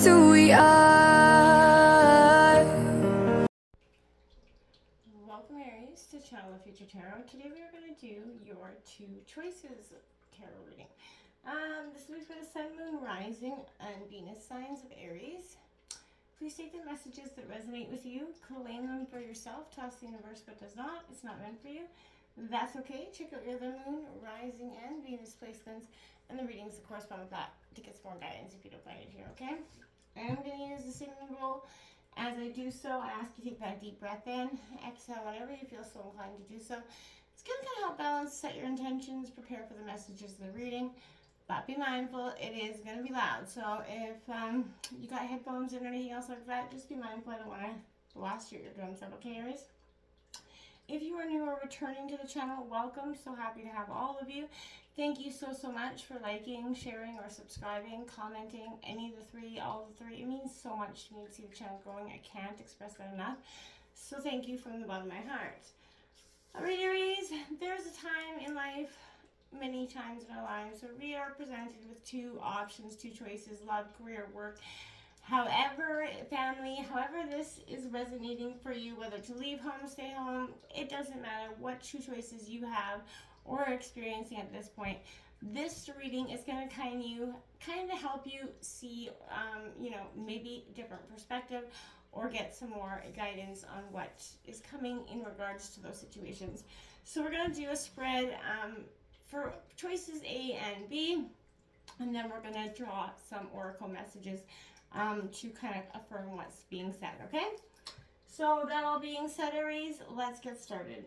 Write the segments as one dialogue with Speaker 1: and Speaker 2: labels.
Speaker 1: just who we are.
Speaker 2: Welcome Aries to Channel of Future Tarot. Today we are going to do your two choices tarot reading. This will be for the Sun, Moon, Rising, and Venus signs of Aries. Please take the messages that resonate with you, claim them for yourself, toss the universe what does not. It's not meant for you. That's okay. Check out your other Moon, Rising, and Venus placements and the readings that correspond with that to get some more guidance if you don't find it here, okay? I am going to use the same rule. As I do so, I ask you to take that deep breath in, exhale whenever you feel so inclined to do so. It's going to kind of help balance, set your intentions, prepare for the messages of the reading, but be mindful, it is going to be loud. So if you got headphones and anything else like that, just be mindful. I don't want to blast your eardrums out, okay, Aries? If you are new or returning to the channel, welcome. So happy to have all of you. Thank you so much for liking, sharing, or subscribing, commenting, any of the three, all of the three. It means so much to me to see the channel growing. I can't express that enough. So thank you from the bottom of my heart. All right, Aries, there's a time in life, many times in our lives, where we are presented with two options, two choices: love, career, work. However, family, however this is resonating for you, whether to leave home, stay home, it doesn't matter what two choices you have or are experiencing at this point. This reading is going to kind of help you see, maybe different perspective or get some more guidance on what is coming in regards to those situations. So we're going to do a spread for choices A and B, and then we're going to draw some oracle messages to kind of affirm what's being said, okay? So that all being said, Aries, let's get started.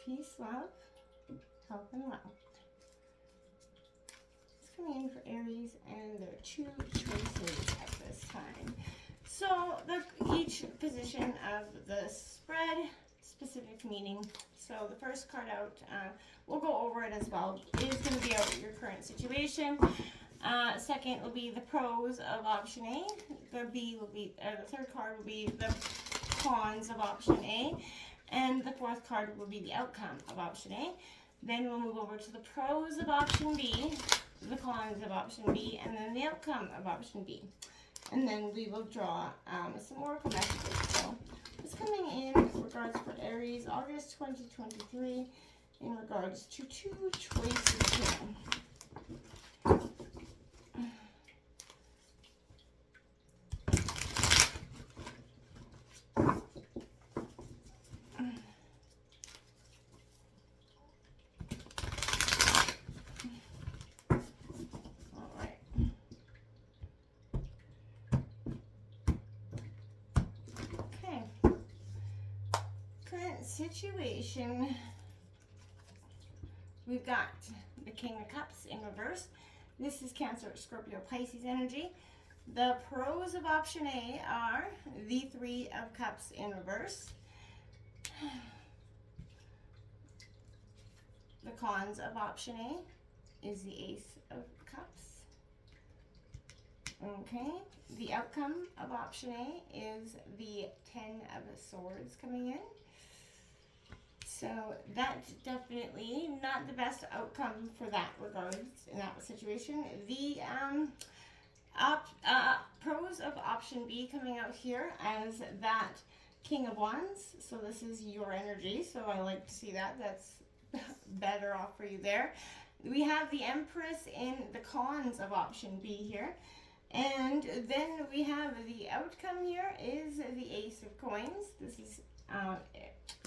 Speaker 2: Peace, love, health, and wealth. It's coming in for Aries, and there are two choices at this time. So each position of the spread, specific meaning. So the first card out, we'll go over it as well, is going to be out your current situation. Second will be the pros of option A. The third card will be the cons of option A. And the fourth card will be the outcome of option A. Then we'll move over to the pros of option B, the cons of option B, and then the outcome of option B. And then we will draw some oracle messages. So what's coming in regards for Aries, August 2023, in regards to two choices here. Situation, we've got the King of Cups in reverse. This is Cancer, Scorpio, Pisces energy. The pros of option A are the Three of Cups in reverse. The cons of option A is the Ace of Cups. Okay, the outcome of option A is the Ten of Swords coming in. So that's definitely not the best outcome for that regards in that situation. The pros of option B coming out here as that King of Wands. So this is your energy. So I like to see that. That's better off for you there. We have the Empress in the cons of option B here. And then we have the outcome here is the Ace of Coins. This is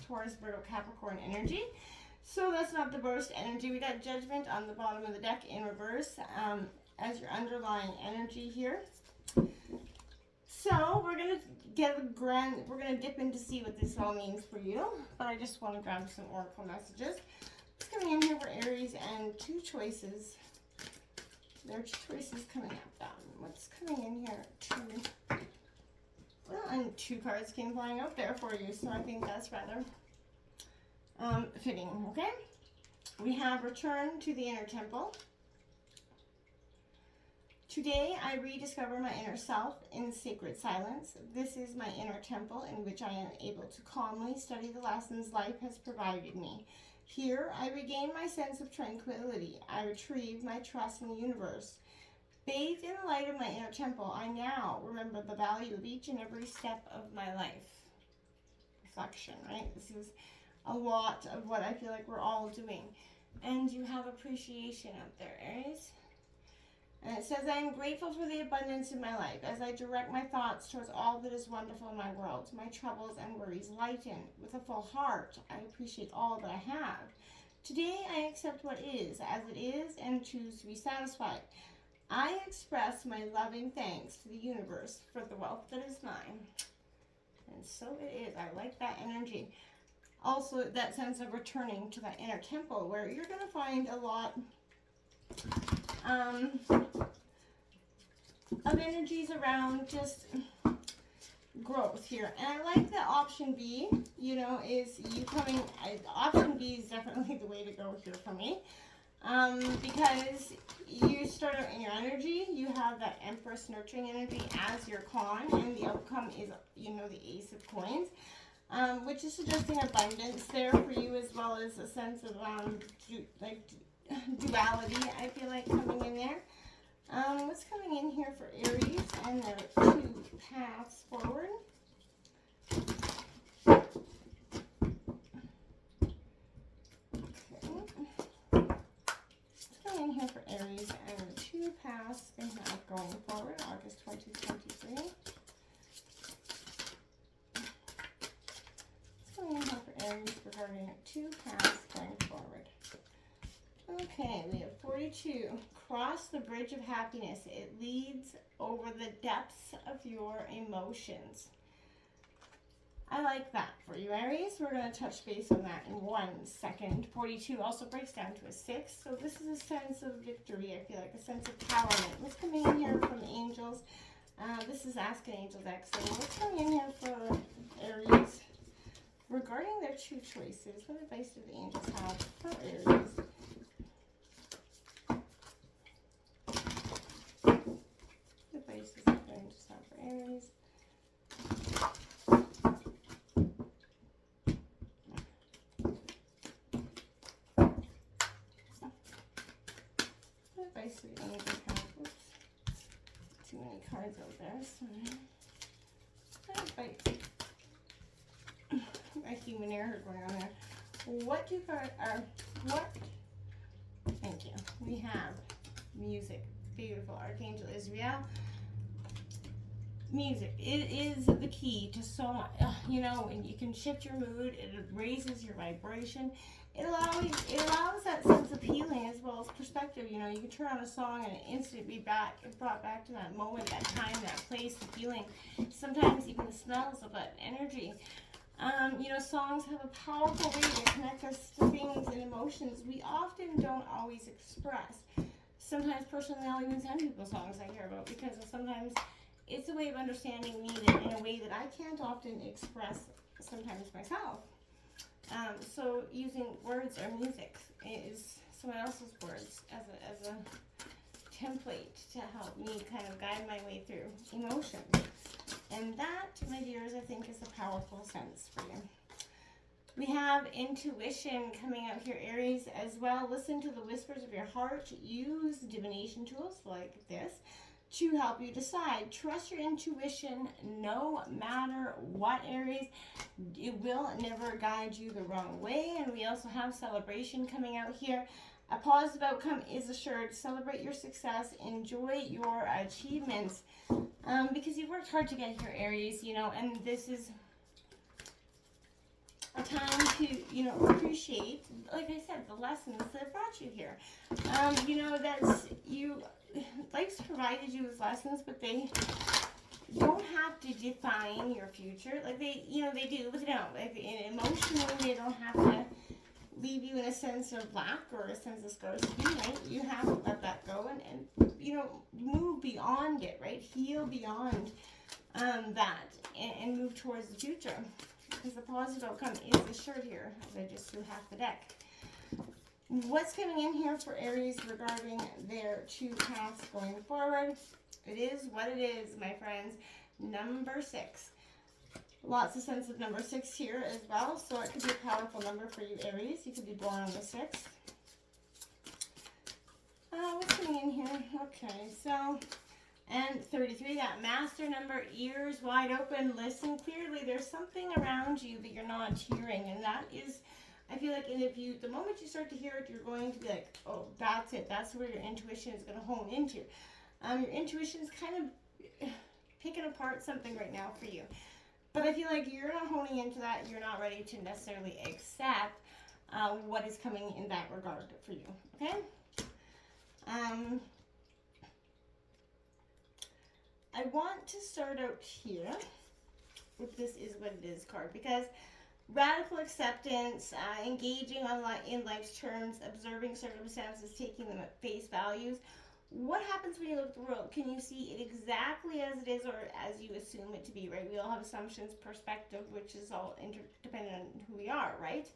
Speaker 2: Taurus, Virgo, Capricorn energy. So that's not the worst energy. We got Judgment on the bottom of the deck in reverse as your underlying energy here. So we're gonna we're gonna dip in to see what this all means for you. But I just want to grab some oracle messages. What's coming in here for Aries and two choices? There are two choices coming up. What's coming in here? And two cards came flying out there for you, so I think that's rather fitting, okay? We have Return to the Inner Temple. Today, I rediscover my inner self in sacred silence. This is my inner temple in which I am able to calmly study the lessons life has provided me. Here, I regain my sense of tranquility. I retrieve my trust in the universe. Bathed in the light of my inner temple, I now remember the value of each and every step of my life. Reflection, right? This is a lot of what I feel like we're all doing. And you have appreciation out there, Aries. And it says, I am grateful for the abundance in my life as I direct my thoughts towards all that is wonderful in my world. My troubles and worries lighten. With a full heart, I appreciate all that I have. Today, I accept what is as it is and choose to be satisfied. I express my loving thanks to the universe for the wealth that is mine. And so it is. I like that energy. Also, that sense of returning to that inner temple where you're going to find a lot of energies around just growth here. And I like that option B, you know, is you coming, option B is definitely the way to go here for me. Because you start out in your energy, you have that Empress nurturing energy as your con, and the outcome is, you know, the Ace of Coins, which is suggesting abundance there for you, as well as a sense of duality, I feel like, coming in there. What's coming in here for Aries and their two paths forward? In here for Aries and the two paths they have going forward, August 2023. What's going in here for Aries regarding two paths going forward? Okay, we have 42. Cross the bridge of happiness. It leads over the depths of your emotions. I like that for you, Aries. We're going to touch base on that in 1 second. 42 also breaks down to a 6. So this is a sense of victory, I feel like, a sense of empowerment. What's coming in here from the angels? This is Ask an Angel deck. So what's coming in here for Aries regarding their two choices? What advice do the angels have for Aries? What advice does the angels have for Aries? Oops. Too many cards out there. Sorry. My human error going on there. What do cards are? What? Thank you. We have music. Beautiful. Archangel Israel. Music. It is the key to so much. You know, and you can shift your mood. It raises your vibration. It allows that sense of healing as well as perspective. You know, you can turn on a song and instantly be brought back to that moment, that time, that place, the feeling. Sometimes even the smells of that energy. You know, songs have a powerful way to connect us to things and emotions we often don't always express. Sometimes personally, I'll even send people songs I hear about because sometimes it's a way of understanding me that in a way that I can't often express sometimes myself. So using words or music is someone else's words as a template to help me kind of guide my way through emotions. And that, my dears, I think is a powerful sense for you. We have intuition coming out here, Aries, as well. Listen to the whispers of your heart. Use divination tools like this to help you decide. Trust your intuition no matter what, Aries. It will never guide you the wrong way. And we also have celebration coming out here. A positive outcome is assured. Celebrate your success. Enjoy your achievements. Because you've worked hard to get here, Aries, you know, and this is a time to, you know, appreciate, like I said, the lessons that brought you here. You know, that's, life's provided you with lessons, but they don't have to define your future. Like they, you know, they do, but they don't. Like emotionally, they don't have to leave you in a sense of lack or a sense of scarcity, right? You have to let that go and you know, move beyond it, right? Heal beyond that and move towards the future. Because the positive outcome is assured here, as I just threw half the deck. What's coming in here for Aries regarding their two paths going forward? It is what it is, my friends. Number 6. Lots of sense of number 6 here as well. So it could be a powerful number for you, Aries. You could be born on the 6th. What's coming in here? Okay, so, and 33, that master number, ears wide open, listen clearly. There's something around you that you're not hearing, and that is, I feel like, and if you, the moment you start to hear it, you're going to be like, oh, that's it. That's where your intuition is going to hone into. Your intuition is kind of picking apart something right now for you. But I feel like you're not honing into that. You're not ready to necessarily accept what is coming in that regard for you, okay? I want to start out here with This Is What It Is card, because radical acceptance, engaging in life's terms, observing circumstances, taking them at face values. What happens when you look at the world? Can you see it exactly as it is or as you assume it to be, right? We all have assumptions, perspective, which is all interdependent on who we are, right?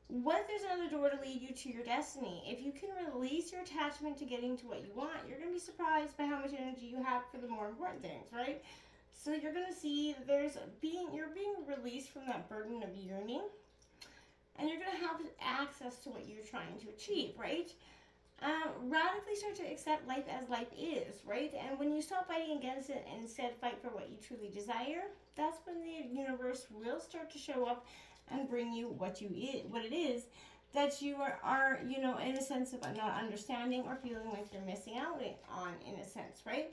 Speaker 2: What if there's another door to lead you to your destiny? If you can release your attachment to getting to what you want, you're going to be surprised by how much energy you have for the more important things, right? So you're going to see that you're being released from that burden of yearning, and you're going to have access to what you're trying to achieve, right? Radically start to accept life as life is, right? And when you stop fighting against it and instead fight for what you truly desire, that's when the universe will start to show up and bring you what it is that you are, you know, in a sense of not understanding or feeling like you're missing out on, in a sense, right?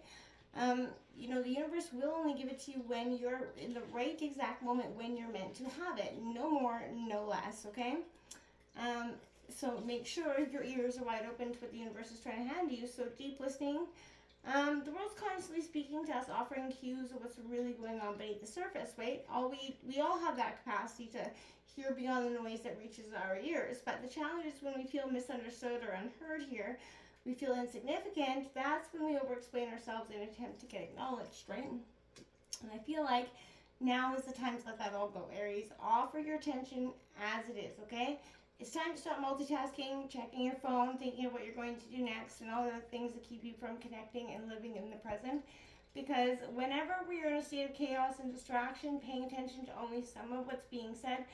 Speaker 2: You know, the universe will only give it to you when you're in the right exact moment when you're meant to have it. No more, no less, okay? So make sure your ears are wide open to what the universe is trying to hand you. So deep listening. The world's constantly speaking to us, offering cues of what's really going on beneath the surface, right? We all have that capacity to hear beyond the noise that reaches our ears. But the challenge is when we feel misunderstood or unheard here, we feel insignificant. That's when we over-explain ourselves in an attempt to get acknowledged, right? And I feel like now is the time to let that all go, Aries. Offer your attention as it is, okay? It's time to stop multitasking, checking your phone, thinking of what you're going to do next, and all the things that keep you from connecting and living in the present. Because whenever we are in a state of chaos and distraction, paying attention to only some of what's being said,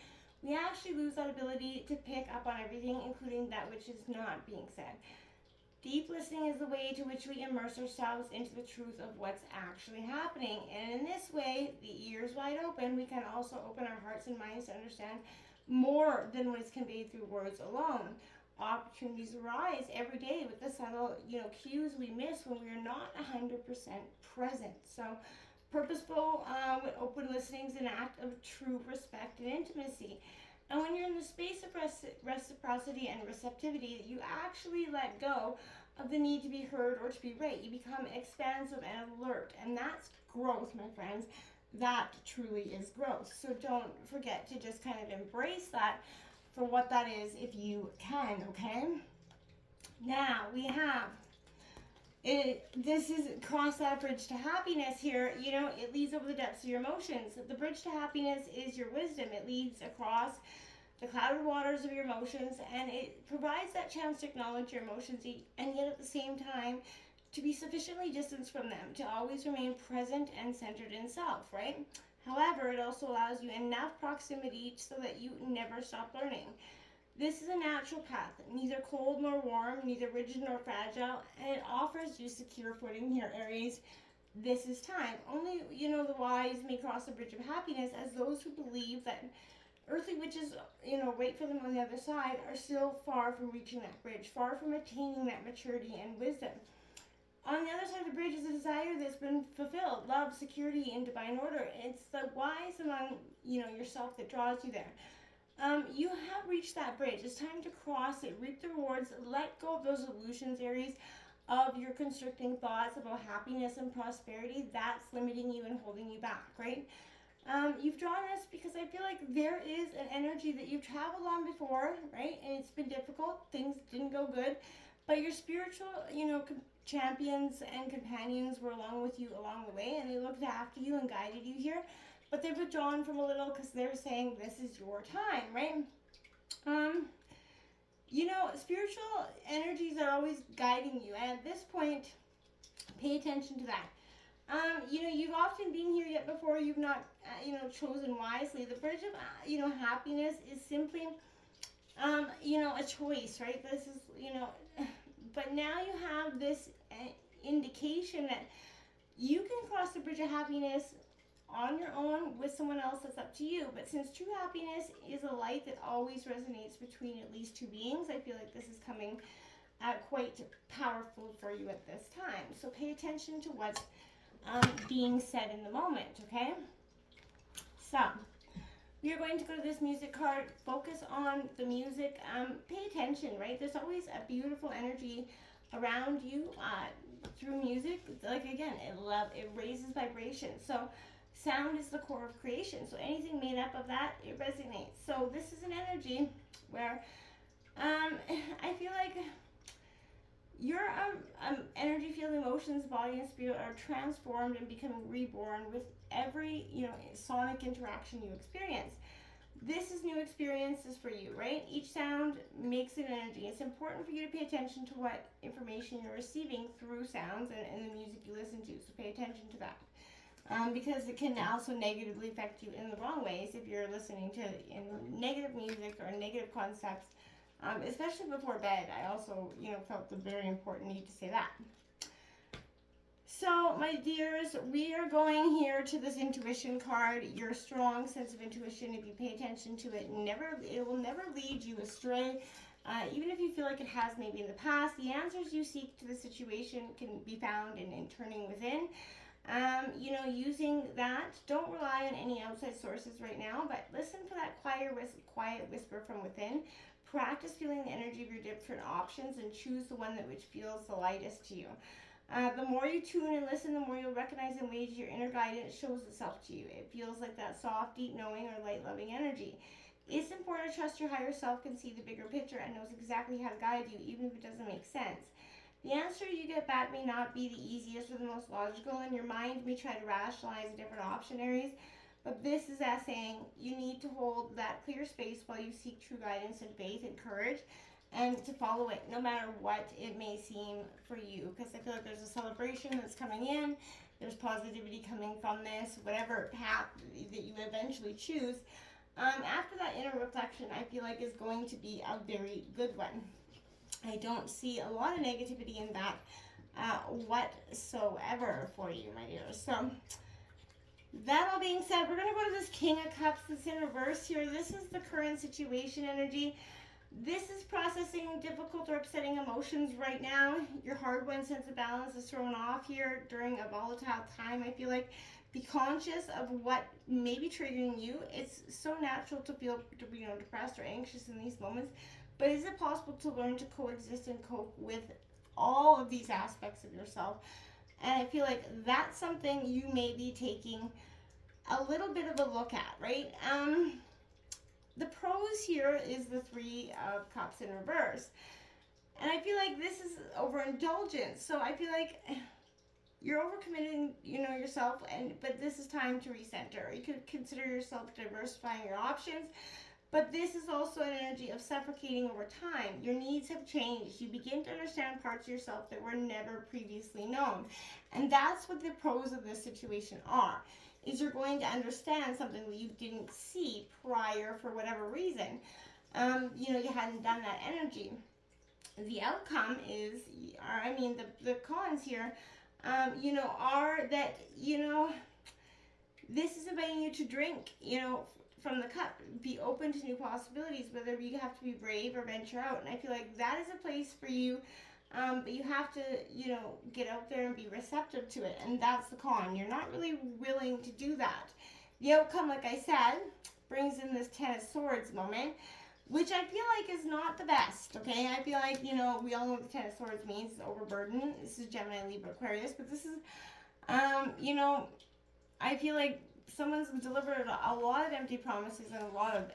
Speaker 2: we actually lose that ability to pick up on everything, including that which is not being said. Deep listening is the way to which we immerse ourselves into the truth of what's actually happening. And in this way, the ears wide open, we can also open our hearts and minds to understand more than what is conveyed through words alone. Opportunities arise every day with the subtle, cues we miss when we are not 100% present. So, purposeful, with open listening is an act of true respect and intimacy. And when you're in the space of reciprocity and receptivity, you actually let go of the need to be heard or to be right. You become expansive and alert, and that's growth, my friends. That truly is growth. So don't forget to just kind of embrace that for what that is if you can, okay? Now we have this is cross that bridge to happiness here. It leads over the depths of your emotions. The bridge to happiness is your wisdom. It leads across the clouded waters of your emotions, and it provides that chance to acknowledge your emotions, and yet at the same time to be sufficiently distanced from them, to always remain present and centered in self, right? However, it also allows you enough proximity so that you never stop learning. This is a natural path, neither cold nor warm, neither rigid nor fragile, and it offers you secure footing here, Aries. This is time. Only, the wise may cross the bridge of happiness, as those who believe that earthly witches, wait for them on the other side, are still far from reaching that bridge, far from attaining that maturity and wisdom. On the other side of the bridge is a desire that's been fulfilled, love, security, and divine order. It's the wise among, yourself that draws you there. You have reached that bridge. It's time to cross it, reap the rewards, let go of those illusions, Aries, of your constricting thoughts about happiness and prosperity. That's limiting you and holding you back, right? You've drawn this because I feel like there is an energy that you've traveled on before, right? And it's been difficult. Things didn't go good. But your spiritual, champions and companions were along with you along the way, and they looked after you and guided you here. But they've withdrawn from a little because they're saying this is your time, right? Spiritual energies are always guiding you, and at this point, pay attention to that. You know, you've often been here yet before. You've not, you know, chosen wisely. The bridge of, you know, happiness is simply, you know, a choice, right? This is, you know, but now you have this indication that you can cross the bridge of happiness on your own with someone else. That's up to you. But since true happiness is a light that always resonates between at least two beings, I feel like this is coming quite powerful for you at this time. So pay attention to what's being said in the moment, okay? So we are going to go to this music card. Focus on the music. Pay attention, right? There's always a beautiful energy around you through music. Like again, it raises vibration. So sound is the core of creation. So anything made up of that, it resonates. So this is an energy where I feel like your energy field, emotions, body, and spirit are transformed and becoming reborn with every, you know, sonic interaction you experience. This is new experiences for you, right? Each sound makes an energy. It's important for you to pay attention to what information you're receiving through sounds and the music you listen to. So pay attention to that. Because it can also negatively affect you in the wrong ways if you're listening to negative music or negative concepts. Especially before bed, I also, you know, felt the very important need to say that. So, my dears, we are going here to this intuition card. Your strong sense of intuition, if you pay attention to it, it will never lead you astray. Even if you feel like it has maybe in the past, the answers you seek to the situation can be found in turning within. You know, using that, don't rely on any outside sources right now, but listen for that quiet whisper from within. Practice feeling the energy of your different options and choose the one that which feels the lightest to you. The more you tune and listen, the more you'll recognize in ways your inner guidance shows itself to you. It feels like that soft, deep knowing or light loving energy. It's important to trust your higher self can see the bigger picture and knows exactly how to guide you, even if it doesn't make sense. The answer you get back may not be the easiest or the most logical, and your mind may try to rationalize the different option areas. But this is that saying, you need to hold that clear space while you seek true guidance and faith and courage, and to follow it no matter what it may seem for you. Because I feel like there's a celebration that's coming in, there's positivity coming from this, whatever path that you eventually choose. After that inner reflection, I feel like is going to be a very good one. I don't see a lot of negativity in that whatsoever for you, my dears. So that all being said, we're going to go to this King of Cups that's in reverse here. This is the current situation energy. This is processing difficult or upsetting emotions right now. Your hard-won sense of balance is thrown off here during a volatile time. I feel like be conscious of what may be triggering you. It's so natural to feel, you know, depressed or anxious in these moments. But is it possible to learn to coexist and cope with all of these aspects of yourself? And I feel like that's something you may be taking a little bit of a look at, right? The pros here is the Three of Cups in reverse. And I feel like this is overindulgence. So I feel like you're overcommitting, you know, yourself, but this is time to recenter. You could consider yourself diversifying your options. But this is also an energy of suffocating over time. Your needs have changed. You begin to understand parts of yourself that were never previously known. And that's what the pros of this situation are. Is you're going to understand something that you didn't see prior for whatever reason. You know, you hadn't done that energy. The outcome is, the cons here, you know, are that, you know, this is inviting you to drink, you know, from the cup. Be open to new possibilities, whether you have to be brave or venture out. And I feel like that is a place for you, but you have to, you know, get out there and be receptive to it. And that's the con. You're not really willing to do that. The outcome, like I said, brings in this Ten of Swords moment, which I feel like is not the best, okay? I feel like, you know, we all know what the Ten of Swords means. It's overburden. This is Gemini, Libra, Aquarius. But this is, you know, I feel like someone's delivered a lot of empty promises and a lot of,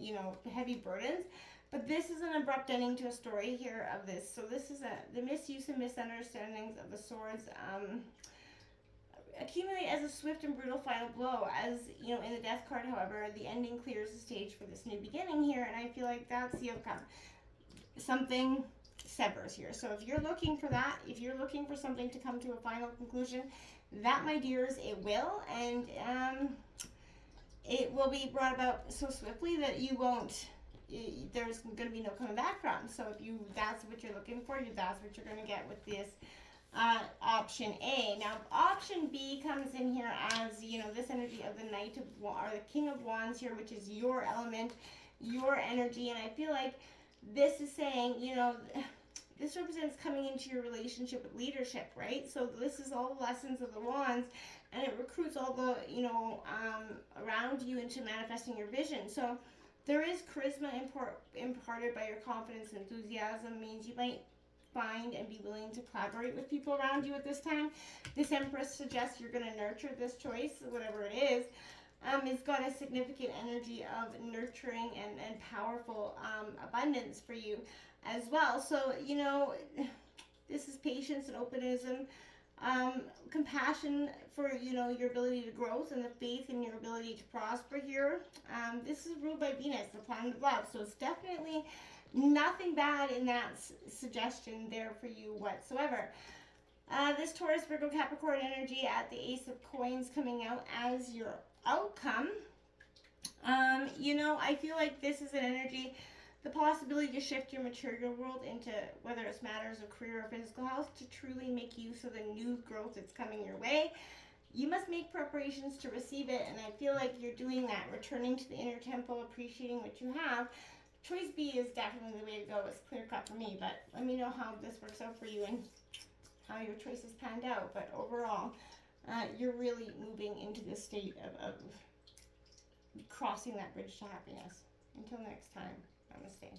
Speaker 2: you know, heavy burdens. But this is an abrupt ending to a story here of this. So this is the misuse and misunderstandings of the swords accumulate as a swift and brutal final blow. As, you know, in the Death card, however, the ending clears the stage for this new beginning here. And I feel like that's the outcome. Something severs here. So if you're looking for that, if you're looking for something to come to a final conclusion, that, my dears, it will. And it will be brought about so swiftly that you won't, there's going to be no coming back from. So if you, that's what you're looking for, that's what you're going to get with this option A. Now option B comes in here as, you know, this energy of the Knight of or the King of Wands here, which is your element, your energy. And I feel like this is saying, you know, this represents coming into your relationship with leadership, right? So this is all the lessons of the Wands, and it recruits all the, you know, around you into manifesting your vision. So there is charisma imparted by your confidence and enthusiasm. Means you might find and be willing to collaborate with people around you at this time. This Empress suggests you're going to nurture this choice, whatever it is. It's got a significant energy of nurturing and powerful abundance for you as well. So, you know, this is patience and optimism, compassion for, you know, your ability to growth and the faith in your ability to prosper here. This is ruled by Venus, the planet of love. So it's definitely nothing bad in that suggestion there for you whatsoever. This Taurus, Virgo, Capricorn energy at the Ace of Coins coming out as your outcome. You know, I feel like this is an energy, the possibility to shift your material world into, whether it's matters of career or physical health, to truly make use of the new growth that's coming your way. You must make preparations to receive it, and I feel like you're doing that, returning to the inner temple, appreciating what you have. Choice B is definitely the way to go. It's clear cut for me, but let me know how this works out for you and how your choices panned out. But overall, you're really moving into this state of crossing that bridge to happiness. Until next time, namaste.